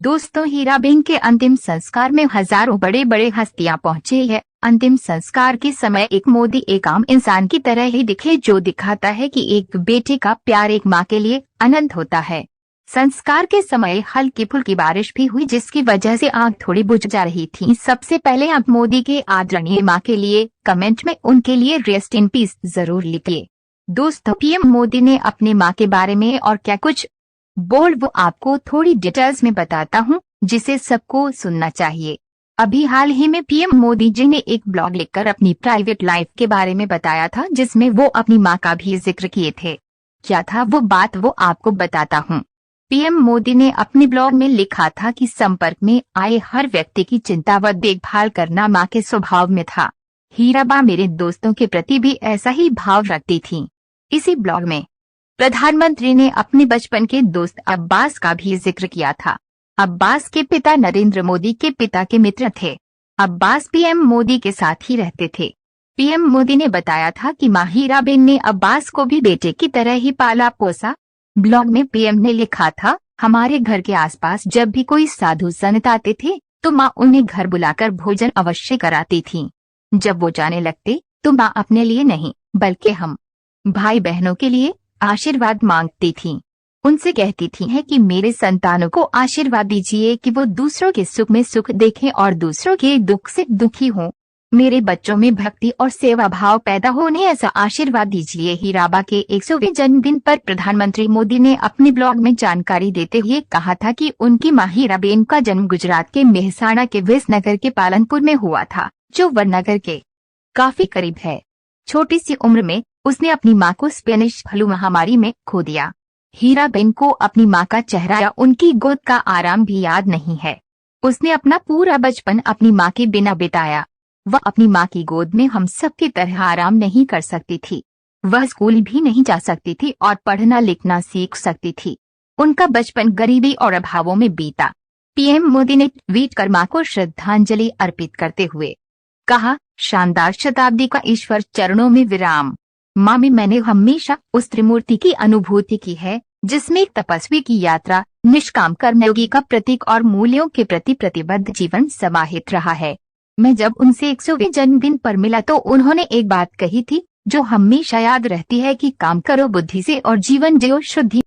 दोस्तों, हीराबेन के अंतिम संस्कार में हजारों बड़े बड़े हस्तियां पहुंचे हैं। अंतिम संस्कार के समय एक मोदी एक आम इंसान की तरह ही दिखे, जो दिखाता है कि एक बेटे का प्यार एक माँ के लिए अनंत होता है। संस्कार के समय हल्की फुल्की बारिश भी हुई, जिसकी वजह से आग थोड़ी बुझ जा रही थी। सबसे पहले आप मोदी के आदरणीय माँ के लिए कमेंट में उनके लिए रेस्ट इन पीस जरूर लिखिए। दोस्तों, पीएम मोदी ने अपनी माँ के बारे में और क्या कुछ बोल वो आपको थोड़ी डिटेल्स में बताता हूँ, जिसे सबको सुनना चाहिए। अभी हाल ही में पीएम मोदी जी ने एक ब्लॉग लिखकर अपनी प्राइवेट लाइफ के बारे में बताया था, जिसमें वो अपनी माँ का भी जिक्र किए थे। क्या था वो बात, वो आपको बताता हूँ। पीएम मोदी ने अपने ब्लॉग में लिखा था कि संपर्क में आए हर व्यक्ति की चिंता व देखभाल करना माँ के स्वभाव में था। हीराबा मेरे दोस्तों के प्रति भी ऐसा ही भाव रखती थी। इसी ब्लॉग में प्रधानमंत्री ने अपने बचपन के दोस्त अब्बास का भी जिक्र किया था। अब्बास के पिता नरेंद्र मोदी के पिता के मित्र थे। अब्बास पीएम मोदी के साथ ही रहते थे। पीएम मोदी ने बताया था कि माँ हीराबेन ने अब्बास को भी बेटे की तरह ही पाला पोसा। ब्लॉग में पीएम ने लिखा था, हमारे घर के आसपास जब भी कोई साधु संत आते थे तो माँ उन्हें घर बुलाकर भोजन अवश्य कराती थी। जब वो जाने लगते तो माँ अपने लिए नहीं बल्कि हम भाई बहनों के लिए आशीर्वाद मांगती थी। उनसे कहती थी है कि मेरे संतानों को आशीर्वाद दीजिए कि वो दूसरों के सुख में सुख देखें और दूसरों के दुख से दुखी हों। मेरे बच्चों में भक्ति और सेवा भाव पैदा हो, उन्हें ऐसा आशीर्वाद दीजिए। हीराबा के 100वें जन्मदिन पर प्रधानमंत्री मोदी ने अपने ब्लॉग में जानकारी देते हुए कहा था कि उनकी माँ हीराबेन का जन्म गुजरात के मेहसाणा के विसनगर के पालनपुर में हुआ था, जो वडनगर के काफी करीब है। छोटी सी उम्र में उसने अपनी माँ को स्पेनिश फ्लू महामारी में खो दिया। हीराबेन को अपनी माँ का चेहरा या उनकी गोद का आराम भी याद नहीं है। उसने अपना पूरा बचपन अपनी माँ के बिना बिताया। वह अपनी माँ की गोद में हम सब की तरह आराम नहीं कर सकती थी। वह स्कूल भी नहीं जा सकती थी और पढ़ना लिखना सीख सकती थी। उनका बचपन गरीबी और अभावों में बीता। पीएम मोदी ने ट्वीट कर माँ को श्रद्धांजलि अर्पित करते हुए कहा, शानदार शताब्दी का ईश्वर चरणों में विराम। माँ में मैंने हमेशा उस त्रिमूर्ति की अनुभूति की है, जिसमें एक तपस्वी की यात्रा, निष्काम कर्मयोगी का प्रतीक और मूल्यों के प्रति प्रतिबद्ध जीवन समाहित रहा है। मैं जब उनसे 100वें जन्मदिन पर मिला तो उन्होंने एक बात कही थी, जो हमेशा याद रहती है कि काम करो बुद्धि से और जीवन जियो शुद्धि।